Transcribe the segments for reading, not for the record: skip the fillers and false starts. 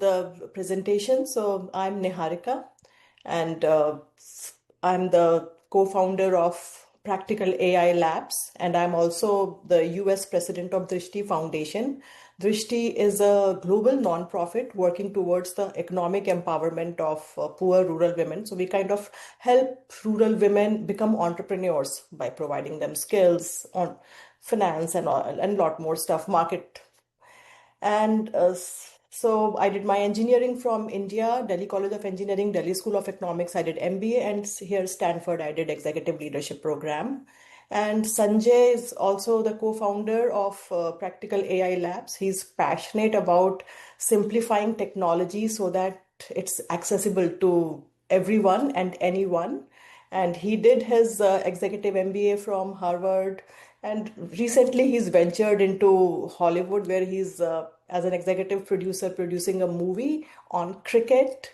the presentation. So I'm Niharika, and I'm the co-founder of Practical AI Labs, and I'm also the US president of Drishti Foundation. Drishti is a global nonprofit working towards the economic empowerment of poor rural women. So we kind of help rural women become entrepreneurs by providing them skills on finance and a lot more stuff, market. And so I did my engineering from India, Delhi College of Engineering, Delhi School of Economics. I did MBA, and here Stanford, I did Executive Leadership Program. And Sanjay is also the co-founder of Practical AI Labs. He's passionate about simplifying technology so that it's accessible to everyone and anyone. And he did his executive MBA from Harvard. And recently, he's ventured into Hollywood, where he's, as an executive producer, producing a movie on cricket.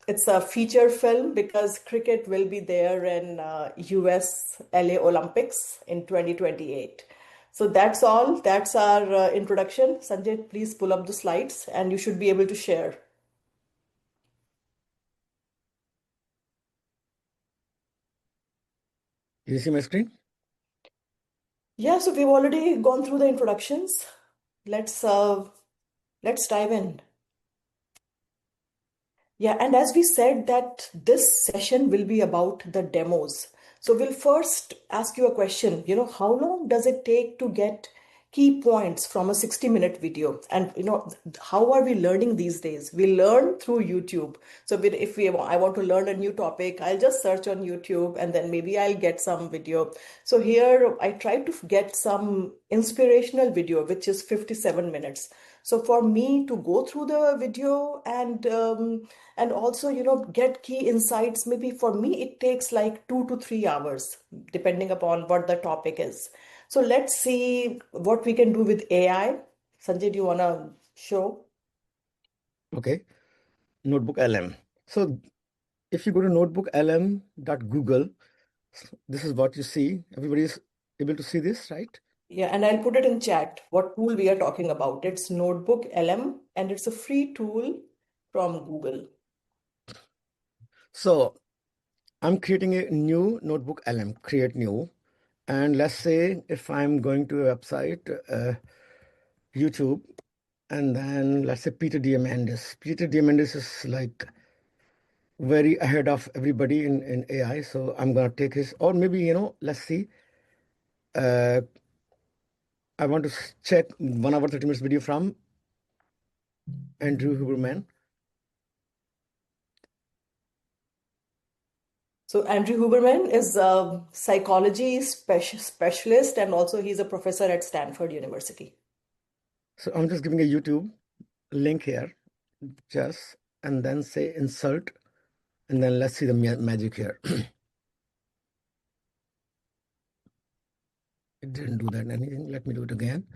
It's a feature film because cricket will be there in US LA Olympics in 2028. So that's all. That's our introduction. Sanjay, please pull up the slides and you should be able to share. You see my screen? Yeah, so we've already gone through the introductions. Let's dive in. Yeah, and as we said that this session will be about the demos. So we'll first ask you a question, how long does it take to get key points from a 60-minute video? And how are we learning these days? We learn through YouTube. So if I want to learn a new topic, I'll just search on YouTube and then maybe I'll get some video. So here I try to get some inspirational video, which is 57 minutes. So for me to go through the video and also get key insights, maybe for me it takes like 2 to 3 hours depending upon what the topic is. So let's see what we can do with AI. Sanjay, do you want to show? Okay. Notebook LM. So if you go to notebooklm.google, this is what you see. Everybody is able to see this, right? Yeah, and I'll put it in chat what tool we are talking about. It's Notebook LM, and it's a free tool from Google. So I'm creating a new notebook LM, create new. And let's say if I'm going to a website, YouTube, and then let's say Peter Diamandis. Peter Diamandis is like very ahead of everybody in AI. So I'm going to take his, or maybe, let's see. I want to check 1 hour, 30 minutes video from Andrew Huberman. So Andrew Huberman is a psychology specialist, and also he's a professor at Stanford University. So I'm just giving a YouTube link here, and then say insert, and then let's see the magic here. It didn't do that anything. Let me do it again.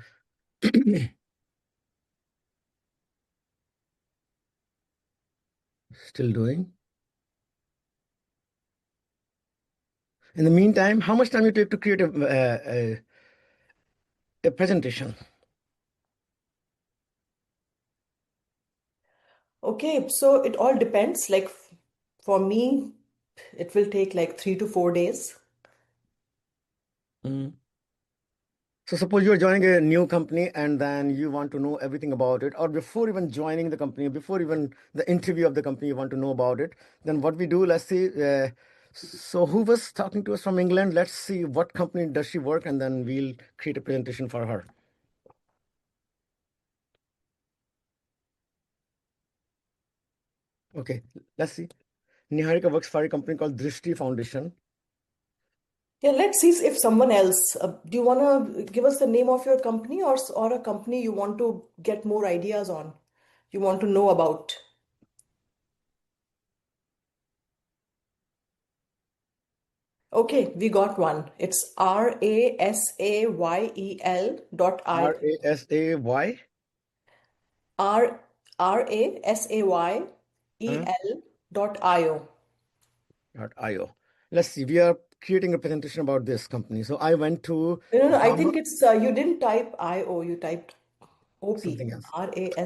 Still doing. In the meantime, how much time you take to create a presentation? Okay, so it all depends. Like for me, it will take like 3 to 4 days. So suppose you're joining a new company and then you want to know everything about it, or before even joining the company, before even the interview of the company, you want to know about it. Then what we do, let's see. So who was talking to us from England? Let's see what company does she work, and then we'll create a presentation for her. Okay, let's see. Niharika works for a company called Drishti Foundation. Yeah, let's see if someone else. Do you want to give us the name of your company or a company you want to get more ideas on? You want to know about? Okay, we got one. It's RASAYEL dot I RASAY RASAYEL.io. .io. Let's see. We are creating a presentation about this company. So I went to No, I think Harvard. it's you didn't type IO, you typed. something else. Okay. So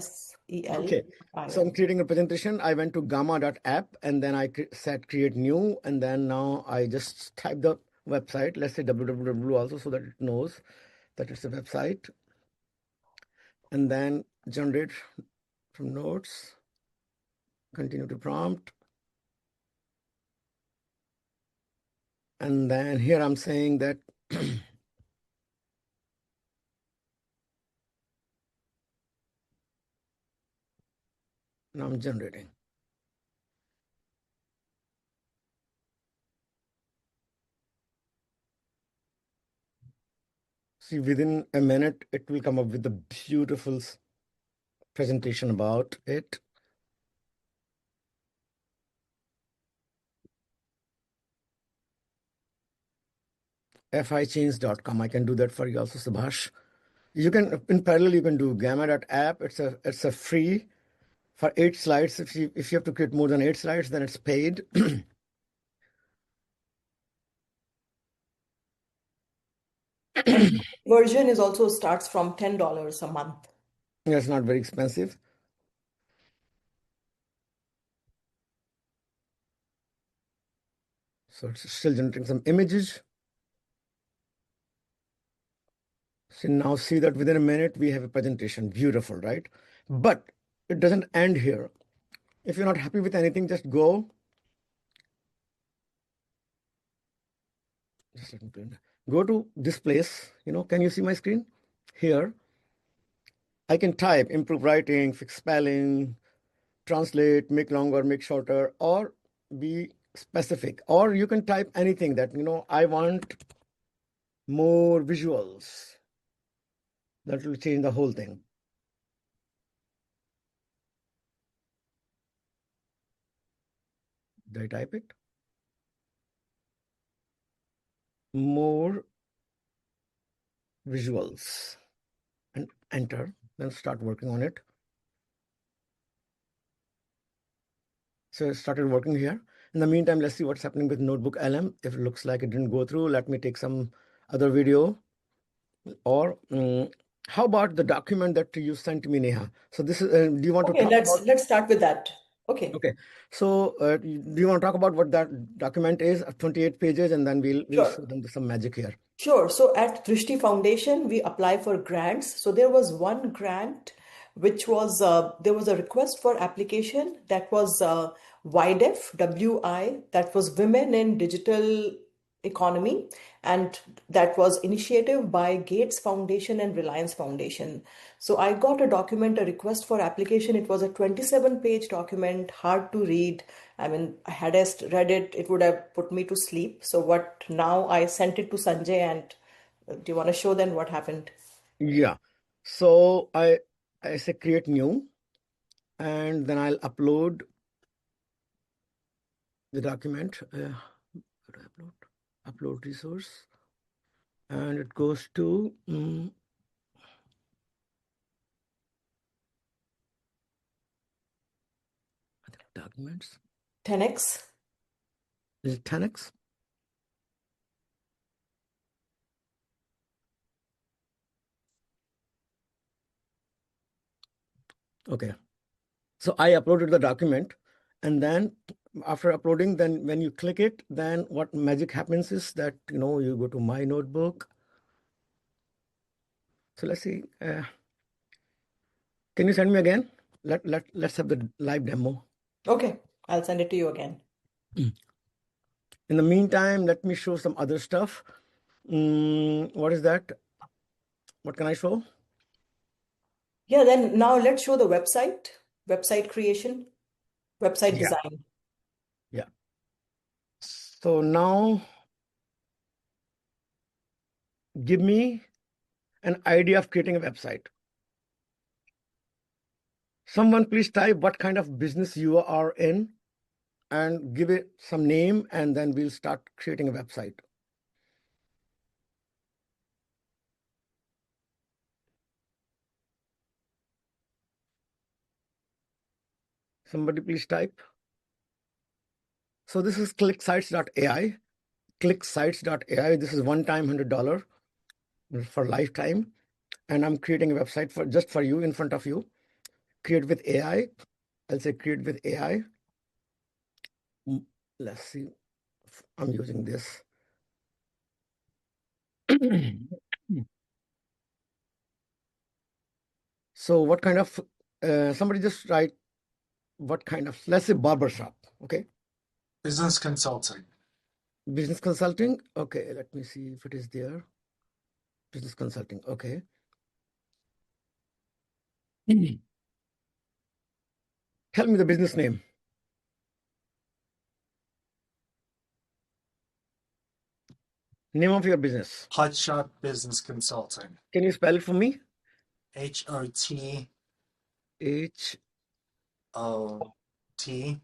I'm RASELIM. creating a presentation. I went to gamma.app and then I said create new. And then now I just type the website, let's say www also, so that it knows that it's a website. And then generate from notes, continue to prompt. And then here I'm saying that now I'm generating. See, within a minute, it will come up with a beautiful presentation about it. fichange.com. I can do that for you also, Subhash. You can, in parallel, you can do gamma.app. It's a free for 8 slides. If you have to create more than 8 slides, then it's paid. And version is also starts from $10 a month. It's not very expensive. So it's still generating some images. So now see that within a minute, we have a presentation. Beautiful, right? But it doesn't end here. If you're not happy with anything, just go. Just let me go to this place. Can you see my screen? Here, I can type, improve writing, fix spelling, translate, make longer, make shorter, or be specific. Or you can type anything that, I want more visuals. That will change the whole thing. Did I type it? More visuals. And enter. Then start working on it. So it started working here. In the meantime, let's see what's happening with Notebook LM. If it looks like it didn't go through, let me take some other video. Or how about the document that you sent me, Neha? So this is, do you want to Okay, talk let's about? let's start with that. Okay, Okay. So do you want to talk about what that document is of 28 pages, and then we'll show sure. them some magic here. Sure. So at Drishti Foundation, we apply for grants. So there was one grant, which was there was a request for application that was WIDEF, WI, that was Women in Digital Economy, and that was initiative by Gates Foundation and Reliance Foundation. So I got a document, a request for application. It was a 27-page document, hard to read. I mean, had I read it, it would have put me to sleep. So what now I sent it to Sanjay, and do you want to show them what happened? Yeah. So I say create new, and then I'll upload the document. What do I upload? Upload resource, and it goes to I think documents. 10x. Is it 10x? Okay. So I uploaded the document, and then after uploading, then when you click it, then what magic happens is that you go to my notebook. So let's see. Can you send me again? Let's have the live demo. Okay, I'll send it to you again. In the meantime, let me show some other stuff. What is that? What can I show? Yeah, then now let's show the website creation, website Yeah. design. Yeah. So now give me an idea of creating a website. Someone please type what kind of business you are in and give it some name, and then we'll start creating a website. Somebody please type. So this is clicksites.ai. Clicksites.ai. This is one time $100 for lifetime. and I'm creating a website for just for you in front of you. Create with AI. I'll say create with AI. Mm, Let's see. I'm using this. So what kind of somebody just write what kind of, let's say barber shop, okay? Business consulting. Business consulting. Okay, let me see if it is there. Business consulting. Okay. Tell me the business name. Name of your business. Hotshot Business Consulting. Can you spell it for me? HOT H OT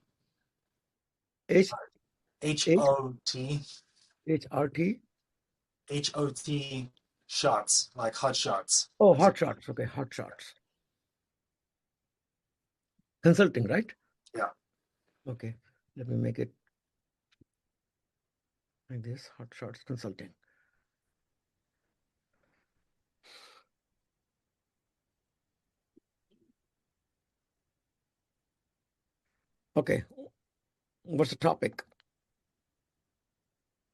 H H HOT HRT. HOT shots, like hot shots. Oh, As in, hot shots. Okay, hot shots. Consulting, right? yeah. Okay. Let me make it like this. Hot shots consulting. Okay. What's the topic?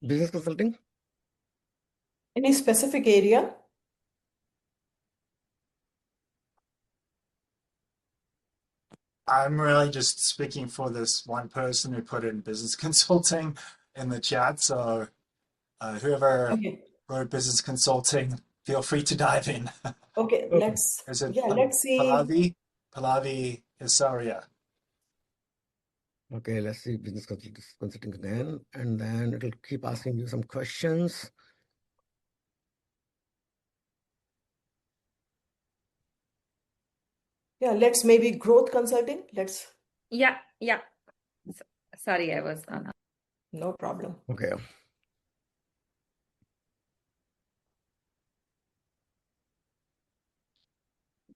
Business consulting? Any specific area? I'm really just speaking for this one person who put in business consulting in the chat. So whoever Okay. wrote business consulting, feel free to dive in. Okay, Okay. Is it let's see. Pallavi? Pallavi Hisaria. Okay, let's see business consulting again, and then it'll keep asking you some questions. Yeah, let's maybe growth consulting. Yeah. Sorry, I was on. No problem. Okay.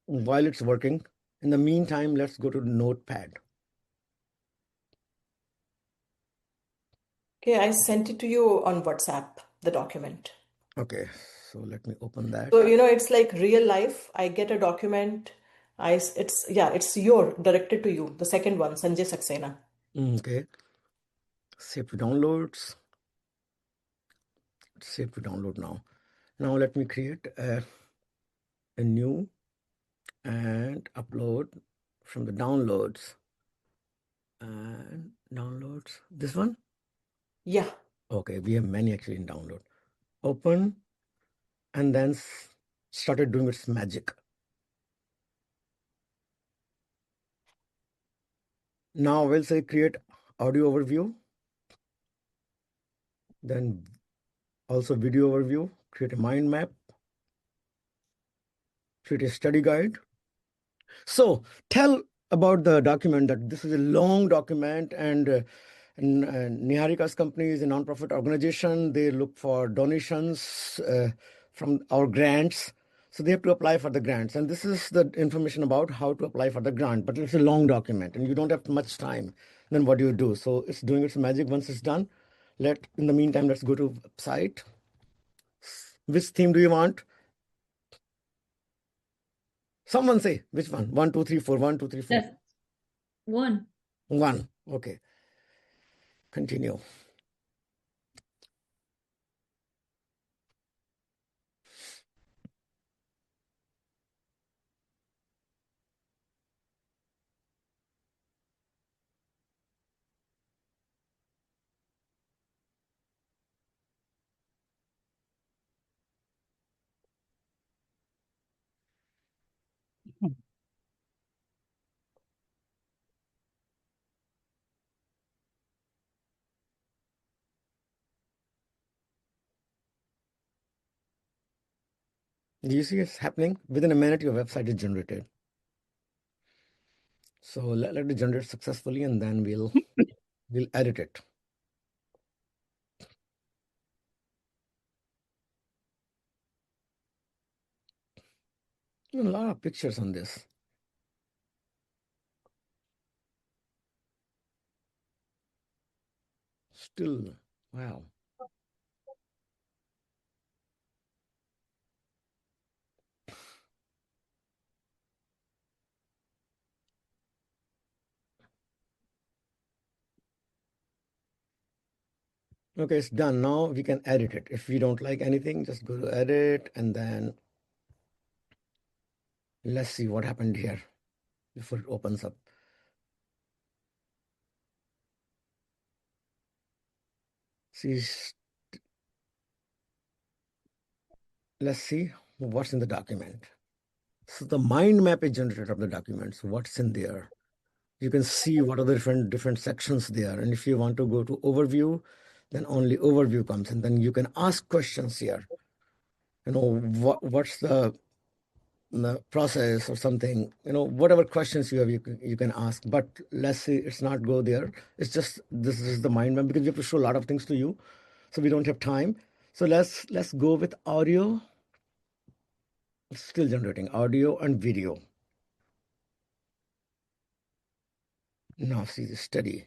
While it's working, in the meantime, let's go to Notepad. Okay, I sent it to you on WhatsApp, the document. Okay, so let me open that. So, it's like real life. I get a document. It's directed to you. The second one, Sanjay Saxena. Okay, save to downloads. Save to download now. Now let me create a new and upload from the downloads. And downloads, this one? Yeah. Okay, we have many actually in download. Open, and then started doing its magic. Now we'll say create audio overview, then also video overview, create a mind map, create a study guide. So tell about the document, that this is a long document, and Niharika's company is a nonprofit organization. They look for donations from our grants. So they have to apply for the grants. And this is the information about how to apply for the grant. But it's a long document and you don't have much time. Then what do you do? So it's doing its magic once it's done. In the meantime, let's go to website. Which theme do you want? Someone say which one? 1, 2, 3, 4. 1, 2, 3, 4. Yes. One. 1. Okay. Continue. Do you see it's happening? Within a minute, your website is generated. So let it generate successfully, and then we'll edit it. A lot of pictures on this. Still, wow. Okay, it's done. Now we can edit it. If we don't like anything, just go to edit and then let's see what happened here before it opens up. See, let's see what's in the document. So the mind map is generated of the document. So what's in there? You can see what are the different sections there. And if you want to go to overview, then only overview comes, and then you can ask questions here. You know, what's the process or something, you know, whatever questions you have, you can ask. But let's say it's not go there. It's just this is the mind map because we have to show a lot of things to you, so we don't have time. So let's go with audio. It's still generating audio and video. Now see the study.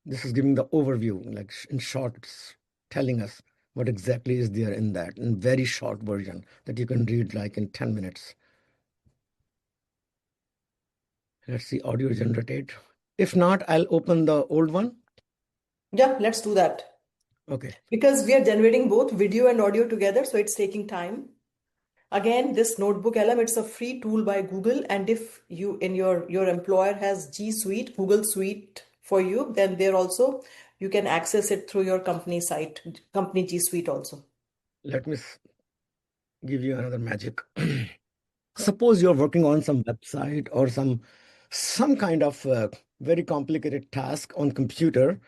This is giving the overview, like in short, it's telling us what exactly is there in that, in very short version that you can read like in 10 minutes. Let's see audio generated. If not, I'll open the old one. Yeah, let's do that. Okay. Because we are generating both video and audio together, so it's taking time. Again, this notebook LM, it's a free tool by Google. And if you in your employer has G Suite, Google Suite for you, then there also you can access it through your company site, company G Suite also. Let me give you another magic. Suppose you're working on some website or some kind of very complicated task on computer,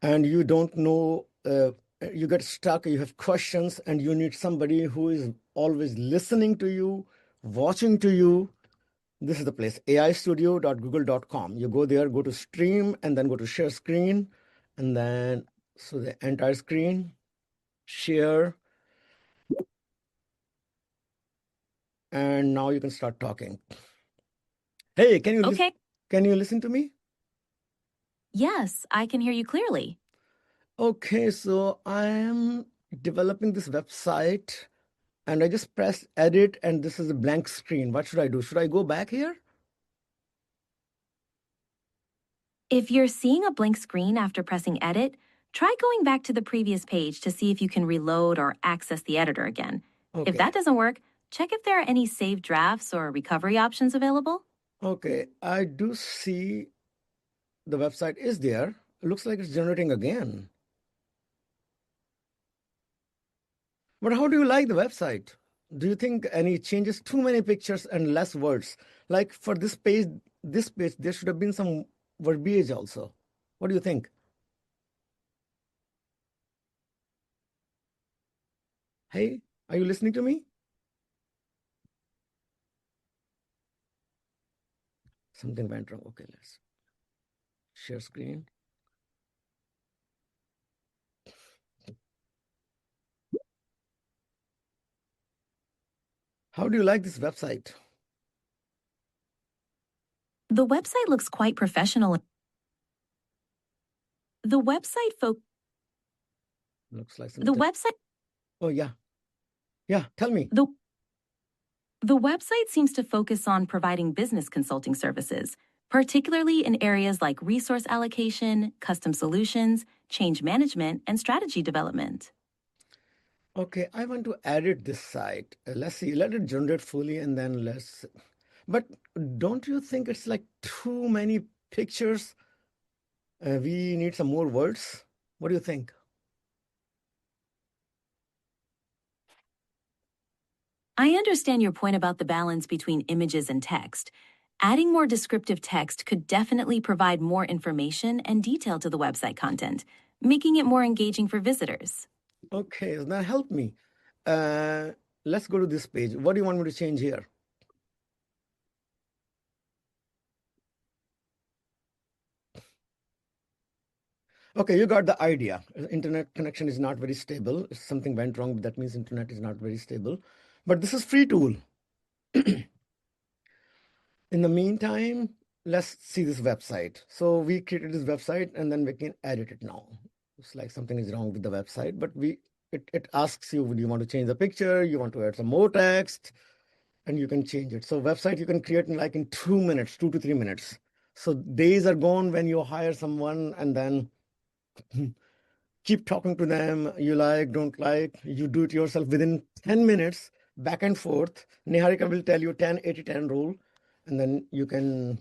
and you don't know, you get stuck, you have questions, and you need somebody who is always listening to you, watching to you. This is the place, aistudio.google.com. You go there, go to stream, and then go to share screen, and then so the entire screen, share, and now you can start talking. Hey, can you listen to me? Yes, I can hear you clearly. Okay, so I am developing this website and I just press edit and this is a blank screen. What should I do? Should I go back here? If you're seeing a blank screen after pressing edit, try going back to the previous page to see if you can reload or access the editor again. Okay. If that doesn't work, check if there are any saved drafts or recovery options available. Okay, I do see the website is there. It looks like it's generating again. But how do you like the website? Do you think any changes? Too many pictures and less words. Like for this page, there should have been some verbiage also. What do you think? Hey, are you listening to me? Something went wrong. Okay, let's share screen. How do you like this website? The website looks quite professional. The website Looks like The something. website Oh, yeah. Yeah, tell me. The website seems to focus on providing business consulting services, particularly in areas like resource allocation, custom solutions, change management, and strategy development. Okay, I want to edit this site. Let's see, let it generate fully and then but don't you think it's like too many pictures? We need some more words. What do you think? I understand your point about the balance between images and text. Adding more descriptive text could definitely provide more information and detail to the website content, making it more engaging for visitors. Okay, now help me. Let's go to this page. What do you want me to change here? Okay, you got the idea. Internet connection is not very stable. If something went wrong, that means internet is not very stable. But this is free tool. In the meantime, let's see this website. So we created this website and then we can edit it now. It's like something is wrong with the website, but it asks you, do you want to change the picture? You want to add some more text? And you can change it. So website you can create in 2 minutes, 2 to 3 minutes. So days are gone when you hire someone and then keep talking to them. You like, don't like, you do it yourself within 10 minutes, back and forth. Niharika will tell you 10, 80, 10 rule, and then you can,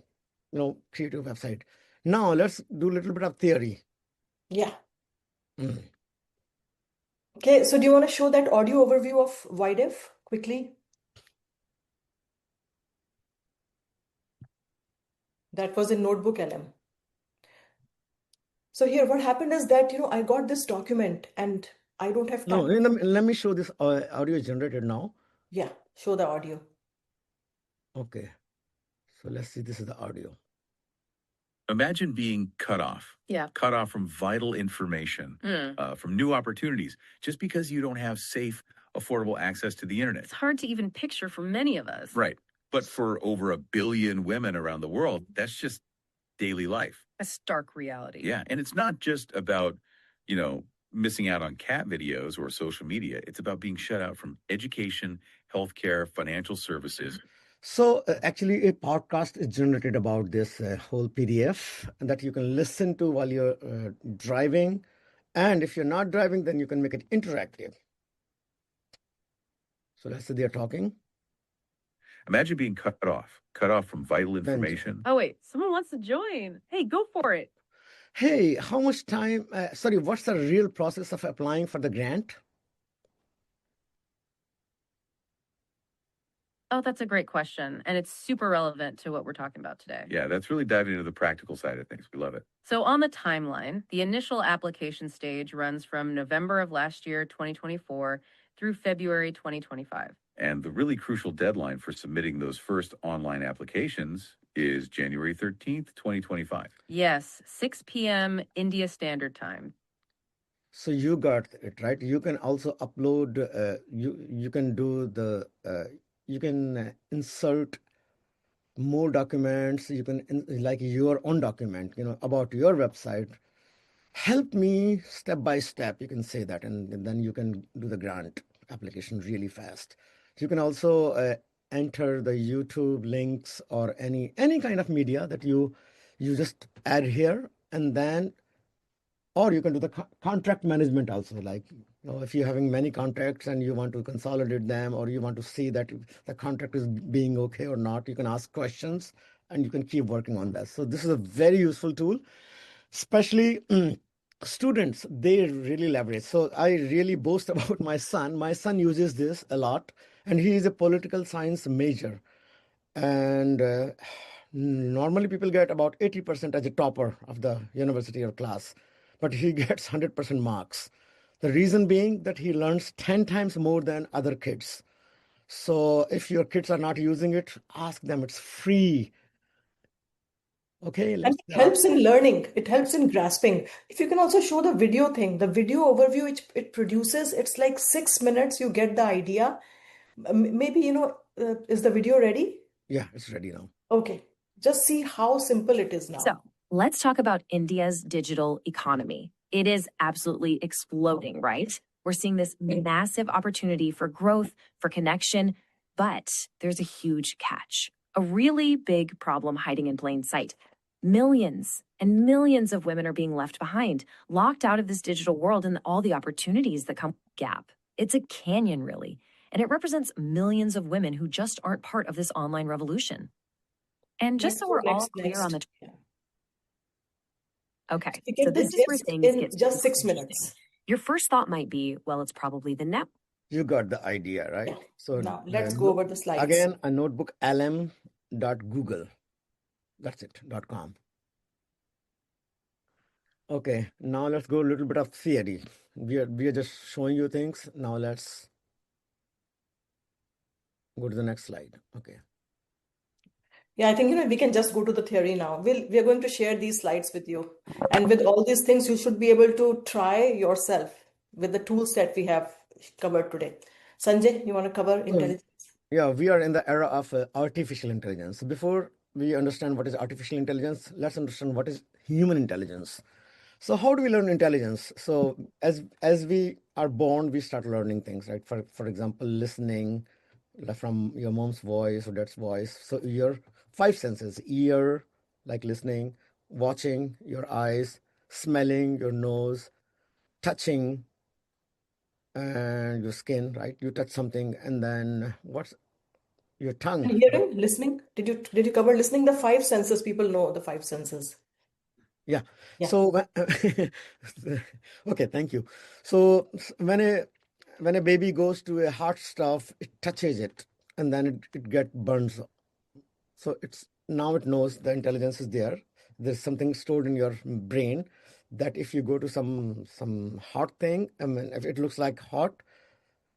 create your website. Now let's do a little bit of theory. Yeah. Mm. Okay, so do you want to show that audio overview of YDEF quickly? That was in Notebook LM. So here, what happened is that, I got this document and I don't have No, time. let me show this audio generated now. Yeah, show the audio. Okay, so let's see, this is the audio. Imagine being cut off. Yeah. Cut off from vital information, from new opportunities, just because you don't have safe, affordable access to the internet. It's hard to even picture for many of us. Right. But for over 1 billion women around the world, that's just daily life. A stark reality. Yeah. And it's not just about, missing out on cat videos or social media. It's about being shut out from education, healthcare, financial services. So actually, a podcast is generated about this whole PDF that you can listen to while you're driving. And if you're not driving, then you can make it interactive. So let's say they're talking. Imagine being cut off from vital information. Oh, wait, someone wants to join. Hey, go for it. Hey, how much time, what's the real process of applying for the grant? Oh, that's a great question. And it's super relevant to what we're talking about today. Yeah, that's really diving into the practical side of things. We love it. So on the timeline, the initial application stage runs from November of last year, 2024, through February 2025. And the really crucial deadline for submitting those first online applications is January 13th, 2025. Yes, 6 p.m. India Standard Time. So you got it, right? You can also upload, you can do the, you can insert more documents. You can, like your own document, about your website. Help me step by step. You can say that, and then you can do the grant application really fast. You can also enter the YouTube links or any kind of media that you just add here, and then, or you can do the contract management also. Like, if you're having many contracts and you want to consolidate them, or you want to see that the contract is being okay or not, you can ask questions and you can keep working on that. So this is a very useful tool, especially students. They really leverage. So I really boast about my son. My son uses this a lot, and he is a political science major. And normally people get about 80% as a topper of the university or class, but he gets 100% marks. The reason being that he learns 10 times more than other kids. So if your kids are not using it, ask them. It's free. Okay, And it helps in learning. It helps in grasping. If you can also show the video thing, the video overview which it produces, it's like 6 minutes, you get the idea. Maybe, is the video ready? Yeah, it's ready now. Okay, just see how simple it is now. So let's talk about India's digital economy. It is absolutely exploding, right? We're seeing this massive opportunity for growth, for connection, but there's a huge catch, a really big problem hiding in plain sight. Millions and millions of women are being left behind, locked out of this digital world and all the opportunities that come with the gap. It's a canyon, really, and it represents millions of women who just aren't part of this online revolution. And just so we're all clear on the... Yeah. Okay, You get so the this is where gist things in get just 6 interesting. minutes. Your first thought might be, well, it's probably the net. You got the idea, right? Yeah. So Now let's go over the slides. again, a notebook lm.google. That's it, .com. Okay, now let's go a little bit of theory. We are just showing you things. Now let's go to the next slide. Okay. Yeah, I think we can just go to the theory now. We are going to share these slides with you. And with all these things, you should be able to try yourself with the tools that we have covered today. Sanjay, you want to cover intelligence? Yeah, we are in the era of artificial intelligence. Before we understand what is artificial intelligence, let's understand what is human intelligence. So how do we learn intelligence? So as we are born, we start learning things, right? For example, listening from your mom's voice or dad's voice. So your 5 senses, ear, like listening, watching, your eyes, smelling, your nose, touching, and your skin, right? You touch something, and then what's your tongue, And right? hearing, listening. Did you cover listening? The five senses. People know the five senses. Yeah. Yeah. So okay, thank you. So when a baby goes to a hot stuff, it touches it, and then it get burns. So now it knows the intelligence is there. There's something stored in your brain that if you go to some hot thing, I mean, if it looks like hot,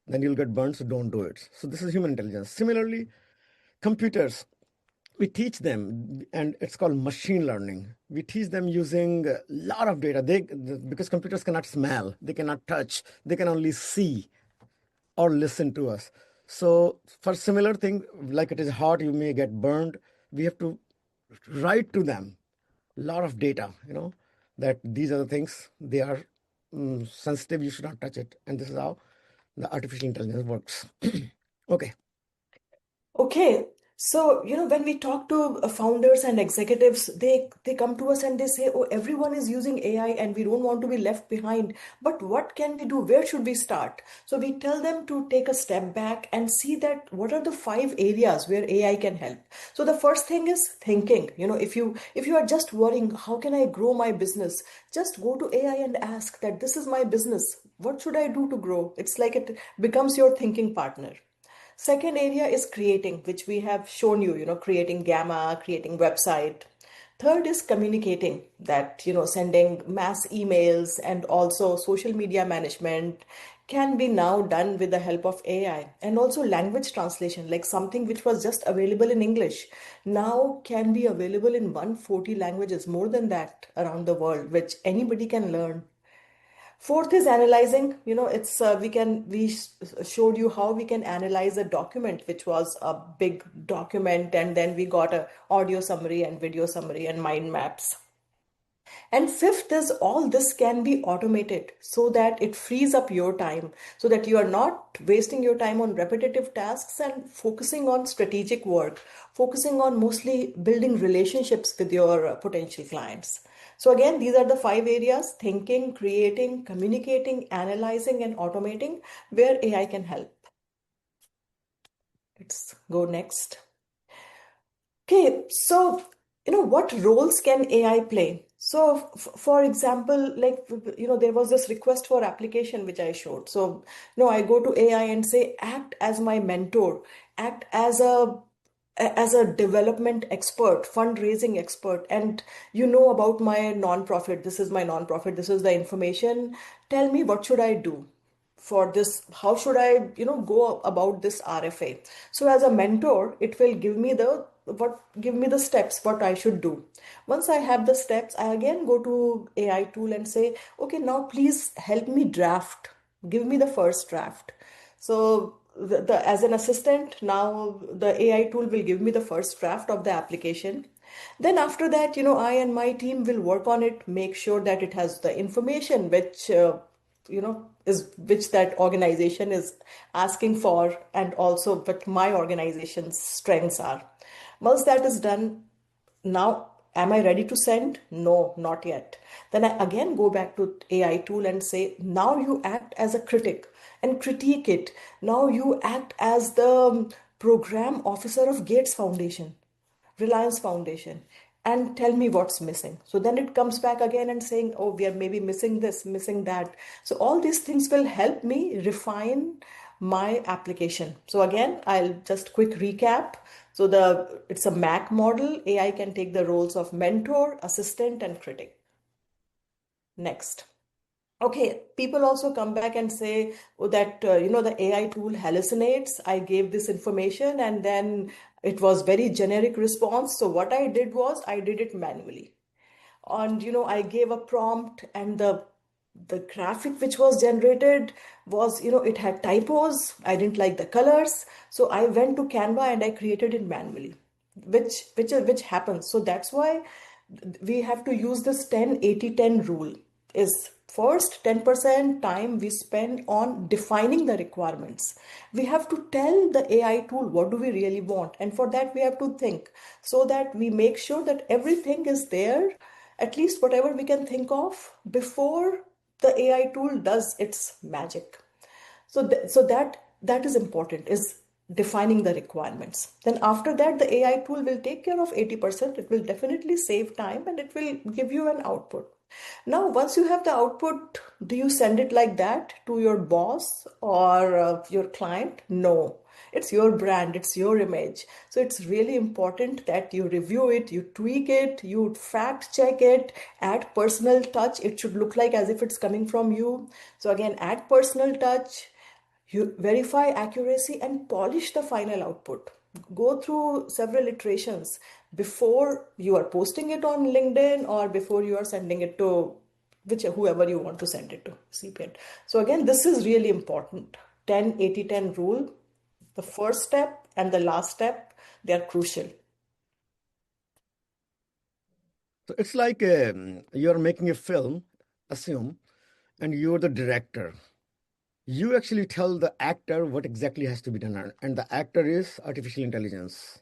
then you'll get burned. So don't do it. So this is human intelligence. Similarly, computers, we teach them, and it's called machine learning. We teach them using a lot of data. Because computers cannot smell, they cannot touch, they can only see or listen to us. So for similar thing, like it is hot, you may get burned. We have to write to them a lot of data, that these are the things, they are sensitive, you should not touch it. And this is how the artificial intelligence works. Okay. Okay. So, when we talk to founders and executives, they come to us and they say, "Oh, everyone is using AI and we don't want to be left behind. But what can we do? Where should we start?" So we tell them to take a step back and see that what are the five areas where AI can help. So the first thing is thinking. If you are just worrying, how can I grow my business? Just go to AI and ask that this is my business. What should I do to grow? It's like it becomes your thinking partner. Second area is creating, which we have shown you, creating Gamma, creating website. Third is communicating, that, sending mass emails and also social media management can be now done with the help of AI. And also language translation, like something which was just available in English, now can be available in 140 languages, more than that around the world, which anybody can learn. Fourth is analyzing. It's showed you how we can analyze a document, which was a big document, and then we got a audio summary and video summary and mind maps. And fifth is all this can be automated so that it frees up your time, so that you are not wasting your time on repetitive tasks and focusing on strategic work, focusing on mostly building relationships with your potential clients. So again, these are the five areas: thinking, creating, communicating, analyzing, and automating, where AI can help. Let's go next. Okay, so what roles can AI play? So, for example, like there was this request for application which I showed. So, I go to AI and say, act as my mentor, act as a development expert, fundraising expert, and you know about my nonprofit. This is my nonprofit. This is the information. Tell me, what should I do for this? How should I go about this RFA? So as a mentor, it will give me the steps what I should do. Once I have the steps, I again go to AI tool and say, okay, now please help me draft, give me the first draft. So as an assistant, now the AI tool will give me the first draft of the application. Then after that, I and my team will work on it, make sure that it has the information which is which that organization is asking for, and also what my organization's strengths are. Once that is done, now am I ready to send? No, not yet. Then I again go back to AI tool and say, now you act as a critic and critique it. Now you act as the program officer of Gates Foundation, Reliance Foundation, and tell me what's missing. So then it comes back again and saying, oh, we are maybe missing this, missing that. So all these things will help me refine my application. So again, I'll just quick recap. So it's a Mac model. AI can take the roles of mentor, assistant, and critic. Next. Okay, people also come back and say, oh, that the AI tool hallucinates. I gave this information and then it was very generic response. So what I did was I did it manually. And I gave a prompt, and the graphic which was generated was, it had typos. I didn't like the colors. So I went to Canva and I created it manually, which happens. So that's why we have to use this 10-80-10 rule. Is first 10% time we spend on defining the requirements. We have to tell the AI tool what do we really want. And for that, we have to think so that we make sure that everything is there, at least whatever we can think of before the AI tool does its magic. So that is important, is defining the requirements. Then after that, the AI tool will take care of 80%. It will definitely save time and it will give you an output. Now, once you have the output, do you send it like that to your boss or your client? No. It's your brand, it's your image. So it's really important that you review it, you tweak it, you fact check it, add personal touch. It should look like as if it's coming from you. So again, add personal touch, you verify accuracy and polish the final output. Go through several iterations before you are posting it on LinkedIn or before you are sending it to whoever you want to send it to, recipient. So again, this is really important. 10-80-10 rule, the first step and the last step, they are crucial. So it's like you're making a film, assume, and you're the director. You actually tell the actor what exactly has to be done, and the actor is artificial intelligence.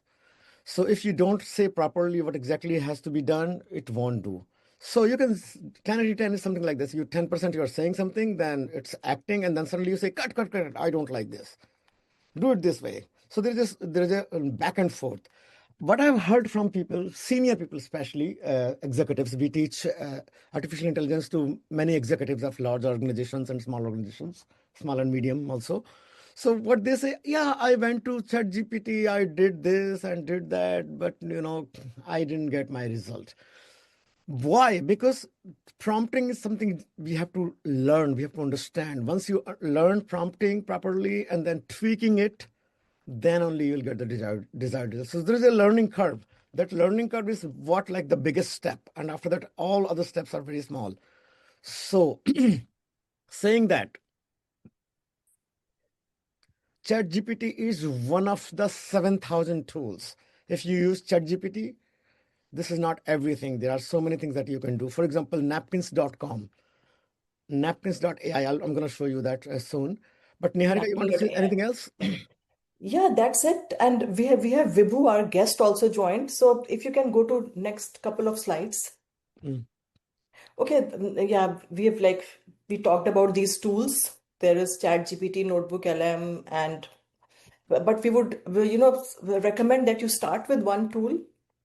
So if you don't say properly what exactly has to be done, it won't do. So you can 10-80-10 is something like this. You 10% you're saying something, then it's acting, and then suddenly you say, cut, cut, cut, I don't like this. Do it this way. So there's a back and forth. What I've heard from people, senior people especially, executives, we teach artificial intelligence to many executives of large organizations and small organizations, small and medium also. So what they say, yeah, I went to ChatGPT, I did this and did that, but I didn't get my result. Why? Because prompting is something we have to learn, we have to understand. Once you learn prompting properly and then tweaking it, then only you'll get the desired result. So there is a learning curve. That learning curve is what like the biggest step. And after that, all other steps are very small. So saying that, ChatGPT is one of the 7,000 tools. If you use ChatGPT, this is not everything. There are so many things that you can do. For example, napkins.com, napkins.ai. I'm going to show you that soon. But Niharika, you want to say anything else? Yeah, that's it. And we have Vibhu, our guest, also joined. So if you can go to next couple of slides. Okay, yeah, we talked about these tools. There is ChatGPT, Notebook LM, and but recommend that you start with one tool.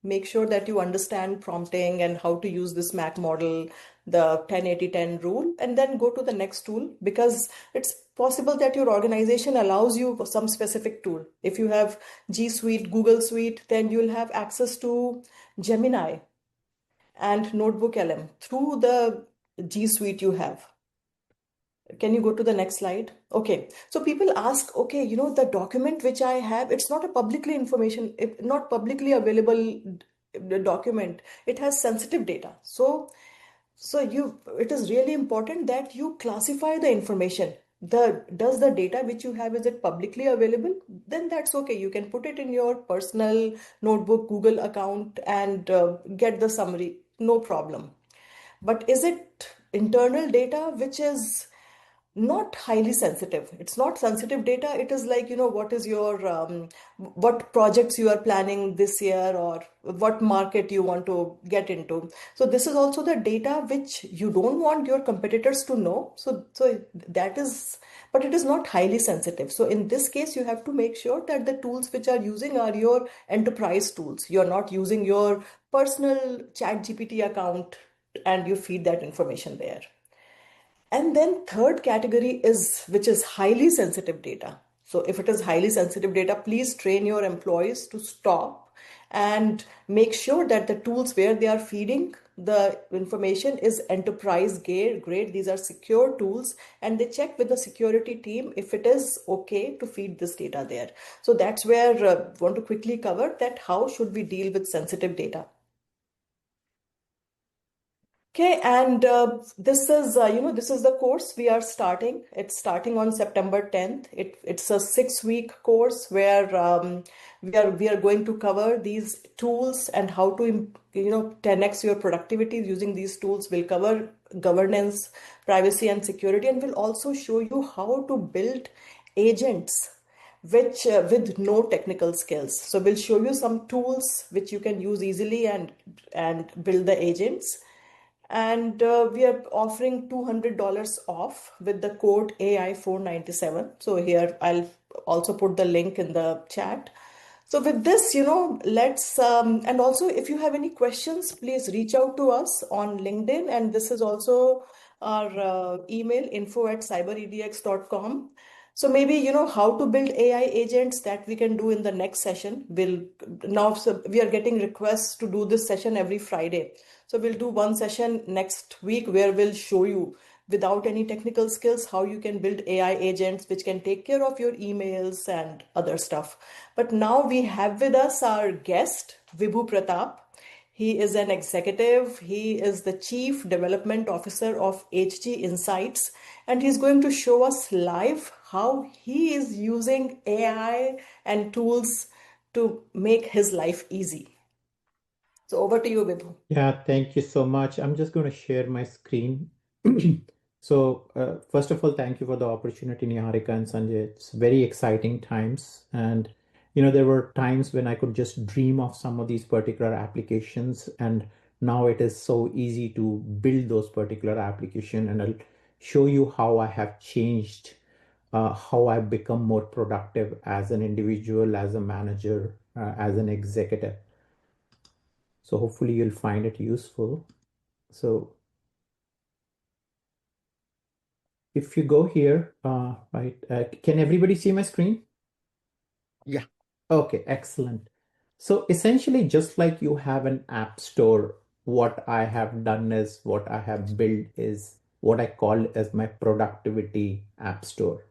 Make sure that you understand prompting and how to use this Mac model, the 10-80-10 rule, and then go to the next tool, because it's possible that your organization allows you some specific tool. If you have G Suite, Google Suite, then you'll have access to Gemini and Notebook LM through the G Suite you have. Can you go to the next slide? Okay. So people ask, okay, the document which I have, it's not a not publicly available document. It has sensitive data. So it is really important that you classify the information. Does the data which you have, is it publicly available? Then that's okay. You can put it in your personal notebook, Google account and get the summary. No problem. But is it internal data which is not highly sensitive? It's not sensitive data. It is like, what is your what projects you are planning this year, or what market you want to get into. So this is also the data which you don't want your competitors to know. So that is, but it is not highly sensitive. So in this case, you have to make sure that the tools which are using are your enterprise tools. You're not using your personal ChatGPT account and you feed that information there. And then third category is, which is highly sensitive data. So if it is highly sensitive data, please train your employees to stop and make sure that the tools where they are feeding the information is enterprise grade. These are secure tools, and they check with the security team if it is okay to feed this data there. So that's where I want to quickly cover that how should we deal with sensitive data. Okay, and this is this is the course we are starting. It's starting on September 10th. It's a 6-week course where we are going to cover these tools and how to 10x your productivity using these tools. We'll cover governance, privacy, and security. And we'll also show you how to build agents which with no technical skills. So we'll show you some tools which you can use easily and build the agents. And we are offering $200 off with the code AI497. So here I'll also put the link in the chat. So with this, let's, and also if you have any questions, please reach out to us on LinkedIn. And this is also our email, info@cyberedx.com. So maybe, how to build AI agents that we can do in the next session. So we are getting requests to do this session every Friday. So we'll do one session next week where we'll show you without any technical skills how you can build AI agents which can take care of your emails and other stuff. But now we have with us our guest, Vibhu Pratap. He is an executive. He is the Chief Development Officer of HG Insights, and he's going to show us live how he is using AI and tools to make his life easy. So over to you, Vibhu. Yeah, thank you so much. I'm just going to share my screen. So first of all, thank you for the opportunity, Niharika and Sanjay. It's very exciting times. And, there were times when I could just dream of some of these particular applications. And now it is so easy to build those particular applications. And I'll show you how I have changed, how I've become more productive as an individual, as a manager, as an executive. So hopefully you'll find it useful. So if you go here, right, can everybody see my screen? Yeah. Okay, excellent. So essentially, just like you have an app store, what I have done is what I have built is what I call as my productivity app store.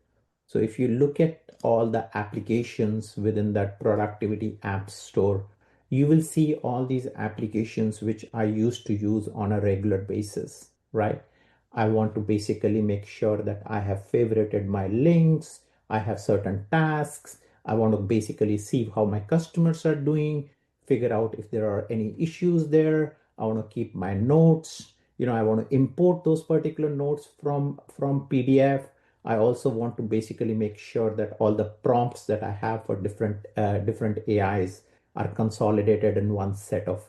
So if you look at all the applications within that productivity app store, you will see all these applications which I used to use on a regular basis, right? I want to basically make sure that I have favorited my links, I have certain tasks, I want to basically see how my customers are doing, figure out if there are any issues there. I want to keep my notes. I want to import those particular notes from PDF. I also want to basically make sure that all the prompts that I have for different AIs are consolidated in one set of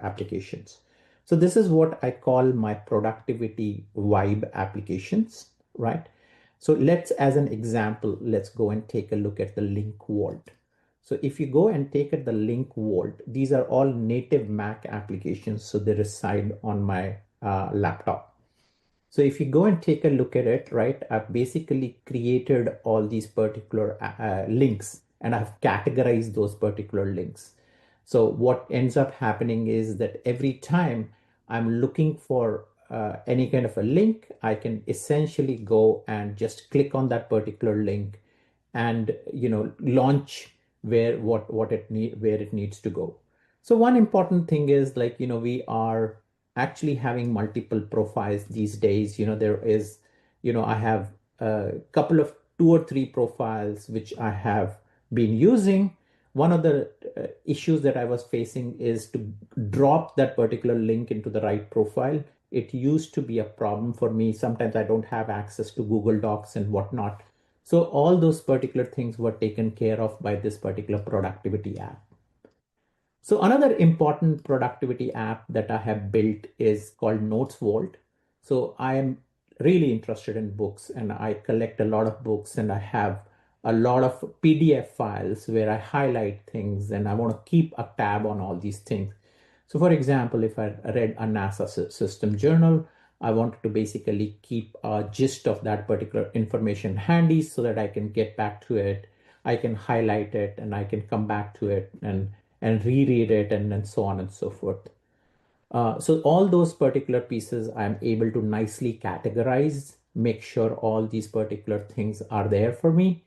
applications. So this is what I call my productivity vibe applications, right? So as an example, let's go and take a look at the Link Vault. So if you go and take at the Link Vault, these are all native Mac applications. So they reside on my laptop. So if you go and take a look at it, right, I've basically created all these particular links and I've categorized those particular links. So what ends up happening is that every time I'm looking for any kind of a link, I can essentially go and just click on that particular link and launch where it needs to go. So one important thing is we are actually having multiple profiles these days. There is, I have a couple of 2 or 3 profiles which I have been using. One of the issues that I was facing is to drop that particular link into the right profile. It used to be a problem for me. Sometimes I don't have access to Google Docs and whatnot. So all those particular things were taken care of by this particular productivity app. So another important productivity app that I have built is called Notes Vault. So I am really interested in books and I collect a lot of books and I have a lot of PDF files where I highlight things and I want to keep a tab on all these things. So for example, if I read a NASA system journal, I wanted to basically keep a gist of that particular information handy so that I can get back to it. I can highlight it and I can come back to it and reread it and so on and so forth. So all those particular pieces I'm able to nicely categorize, make sure all these particular things are there for me.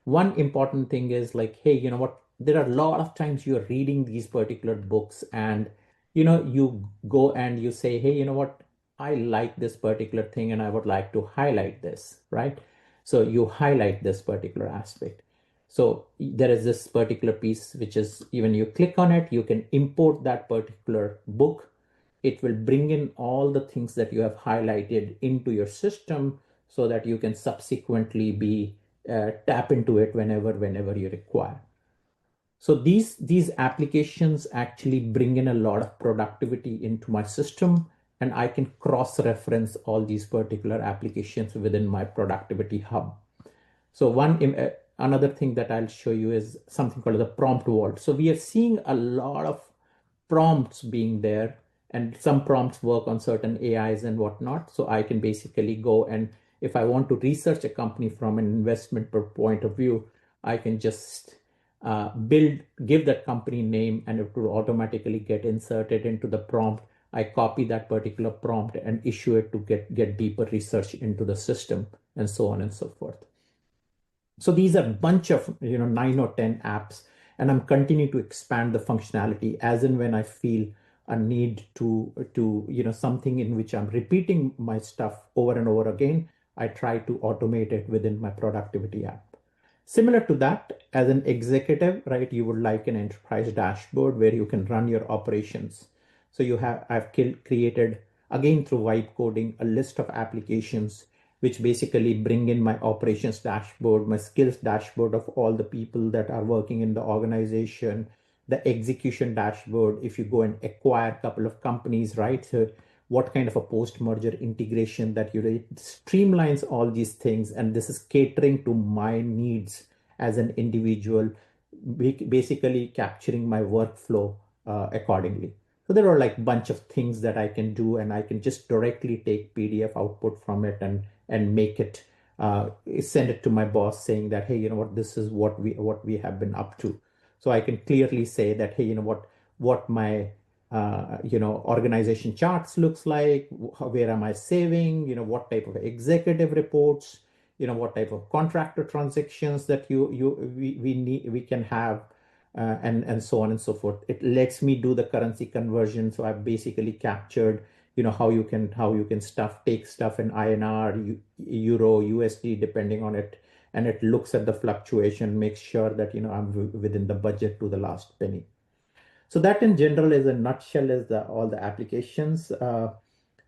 One important thing is hey, you know what? There are a lot of times you're reading these particular books and you go and you say, hey, you know what? I like this particular thing and I would like to highlight this, right? So you highlight this particular aspect. So there is this particular piece which is when you click on it, you can import that particular book it will bring in all the things that you have highlighted into your system so that you can subsequently tap into it whenever you require. So these applications actually bring in a lot of productivity into my system, and I can cross-reference all these particular applications within my productivity hub. So another thing that I'll show you is something called the prompt vault. So we are seeing a lot of prompts being there, and some prompts work on certain AIs and whatnot. So I can basically go, and if I want to research a company from an investment point of view, I can just give that company name, and it will automatically get inserted into the prompt. I copy that particular prompt and issue it to get deeper research into the system, and so on and so forth. So these are a bunch of 9 or 10 apps, and I'm continuing to expand the functionality as and when I feel a need to something in which I'm repeating my stuff over and over again. I try to automate it within my productivity app. Similar to that, as an executive, right, you would like an enterprise dashboard where you can run your operations. So I've created, again through vibe coding, a list of applications which basically bring in my operations dashboard, my skills dashboard of all the people that are working in the organization, the execution dashboard. If you go and acquire a couple of companies, right? So what kind of a post-merger integration that it streamlines all these things, and this is catering to my needs as an individual, basically capturing my workflow accordingly. So there are like a bunch of things that I can do, and I can just directly take PDF output from it and make it, send it to my boss saying that, hey, you know what, this is what we have been up to. So I can clearly say that, hey, you know what my organization charts looks like, where am I saving, what type of executive reports, what type of contractor transactions that we can have, and so on and so forth. It lets me do the currency conversion. So I've basically captured how you can take stuff in INR, Euro, USD, depending on it, and it looks at the fluctuation, makes sure that I'm within the budget to the last penny. So that in general is a nutshell is all the applications. So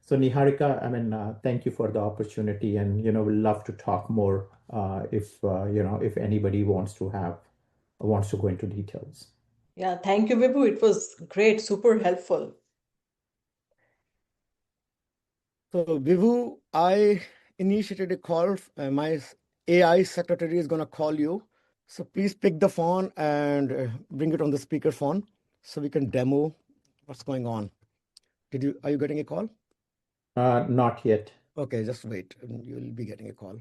Niharika, thank you for the opportunity, and we'll love to talk more if anybody wants to go into details. Yeah, thank you, Vibhu. It was great, super helpful. So Vibhu, I initiated a call. My AI secretary is going to call you. So please pick the phone and bring it on the speaker phone so we can demo what's going on. Are you getting a call? Not yet. Okay, just wait. You'll be getting a call.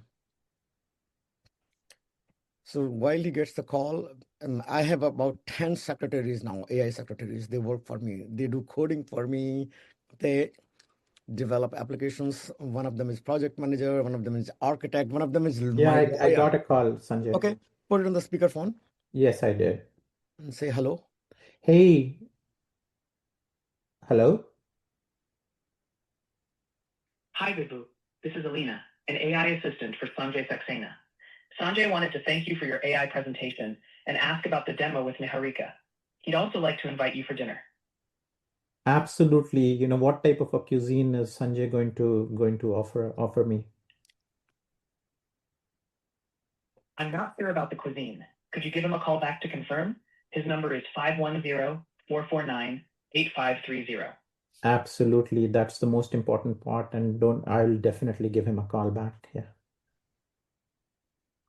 So while he gets the call, I have about 10 secretaries now, AI secretaries. They work for me. They do coding for me. They develop applications. One of them is project manager. One of them is architect. One of them is I got a call, Sanjay. Okay, put it on the speakerphone. Yes, I did. And say hello. Hey. Hello. Hi, Vibhu. This is Alina, an AI assistant for Sanjay Saxena. Sanjay wanted to thank you for your AI presentation and ask about the demo with Niharika. He'd also like to invite you for dinner. Absolutely. What type of a cuisine is Sanjay going to offer me? I'm not sure about the cuisine. Could you give him a call back to confirm? His number is 510-449-8530. Absolutely. That's the most important part, and I'll definitely give him a call back. Yeah.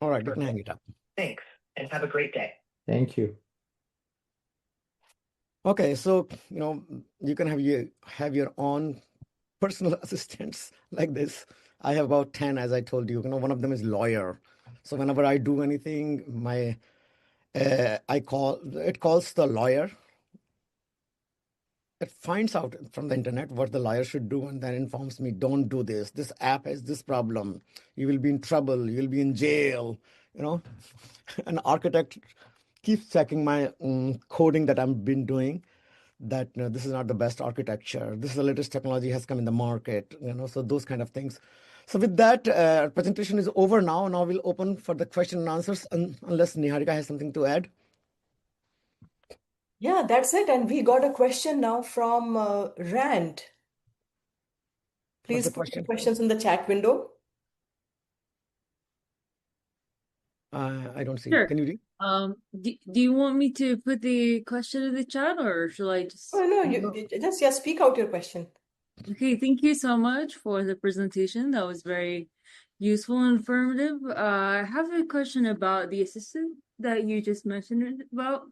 All right, you can hang it up. Thanks, and have a great day. Thank you. Okay, so you can have your own personal assistants like this. I have about 10, as I told you. One of them is lawyer. So whenever I do anything, it calls the lawyer. It finds out from the internet what the lawyer should do, and then informs me, don't do this. This app has this problem. You will be in trouble. You'll be in jail. An architect keeps checking my coding that I've been doing, that this is not the best architecture. This is the latest technology has come in the market, so those kind of things. So with that, presentation is over now. Now we'll open for the question and answers, unless Niharika has something to add. Yeah, that's it. And we got a question now from Rand. Please the put your question? questions in the chat window. I don't see. Sure. Can you read? Do you want me to put the question in the chat, or shall I just? Oh, no, No. you just speak out your question. Okay, thank you so much for the presentation. That was very useful and informative. I have a question about the assistant that you just mentioned about.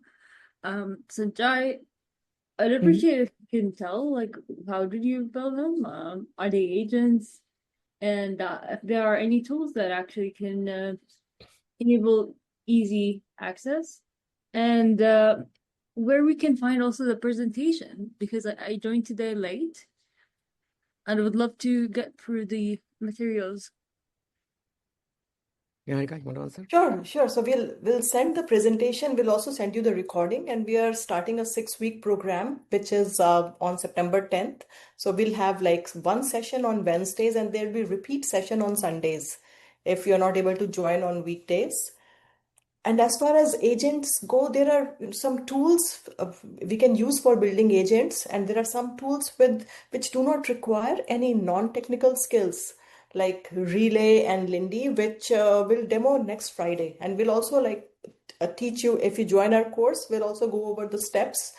Sanjay, I'd Mhm. appreciate if you can tell, like, how did you build them? Are they agents? And if there are any tools that actually can enable easy access, and where we can find also the presentation, because I joined today late and I would love to get through the materials. Niharika, you want to answer? Sure. So we'll send the presentation. We'll also send you the recording, and we are starting a 6-week program, which is on September 10th. So we'll have like one session on Wednesdays, and there'll be repeat session on Sundays if you're not able to join on weekdays. And as far as agents go, there are some tools we can use for building agents, and there are some tools which do not require any non-technical skills, like Relay and Lindy, which will demo next Friday. And we'll also teach you, if you join our course, we'll also go over the steps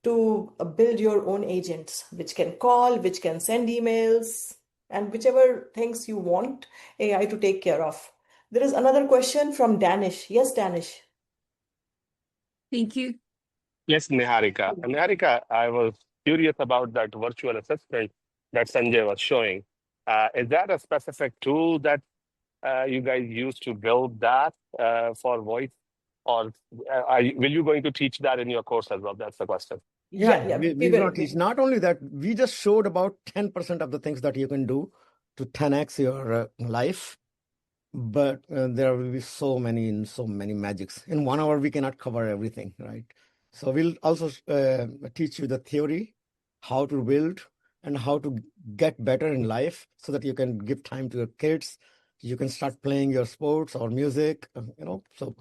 to build your own agents, which can call, which can send emails, and whichever things you want AI to take care of. There is another question from Danish. Yes, Danish. Thank you. Yes, Niharika. Niharika, I was curious about that virtual assistant that Sanjay was showing. Is that a specific tool that you guys use to build that for voice? Or will you going to teach that in your course as well? That's the question. Yeah, we're we going will. to teach. Not only that, we just showed about 10% of the things that you can do to 10x your life. But there will be so many magics. In 1 hour, we cannot cover everything, right? So we'll also teach you the theory, how to build, and how to get better in life so that you can give time to your kids. You can start playing your sports or music, So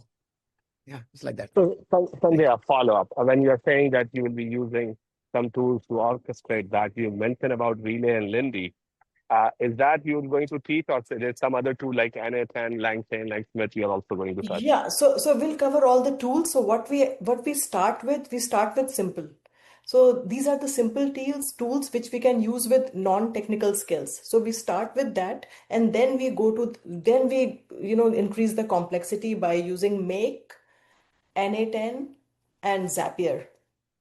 yeah, it's like that. So, Sanjay, a follow-up. When you're saying that you will be using some tools to orchestrate that, you mentioned about Relay and Lindy. Is that you're going to teach, or there's some other tool like N8N, LangChain, LangSmith you're also going to touch? Yeah, so we'll cover all the tools. So what we start with simple. So these are the simple tools which we can use with non-technical skills. So we start with that, and then we increase the complexity by using Make, N8N, and Zapier.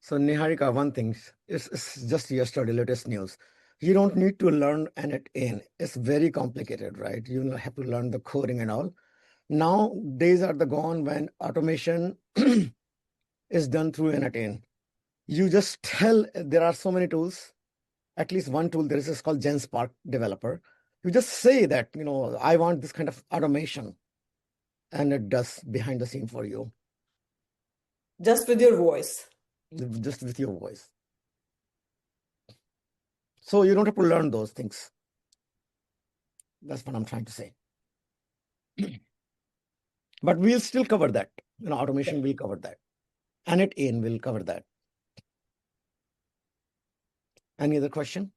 So Niharika, one thing, it's just yesterday, latest news. You don't need to learn N8N. It's very complicated, right? You have to learn the coding and all. Now, days are gone when automation is done through N8N. You just tell, there are so many tools. At least one tool there is called GenSpark Developer. You just say that, I want this kind of automation, and it does behind the scene for you. Just with your voice. Just with your voice. So you don't have to learn those things. That's what I'm trying to say. But we'll still cover that. Automation will cover that. N8N will cover that. Any other question?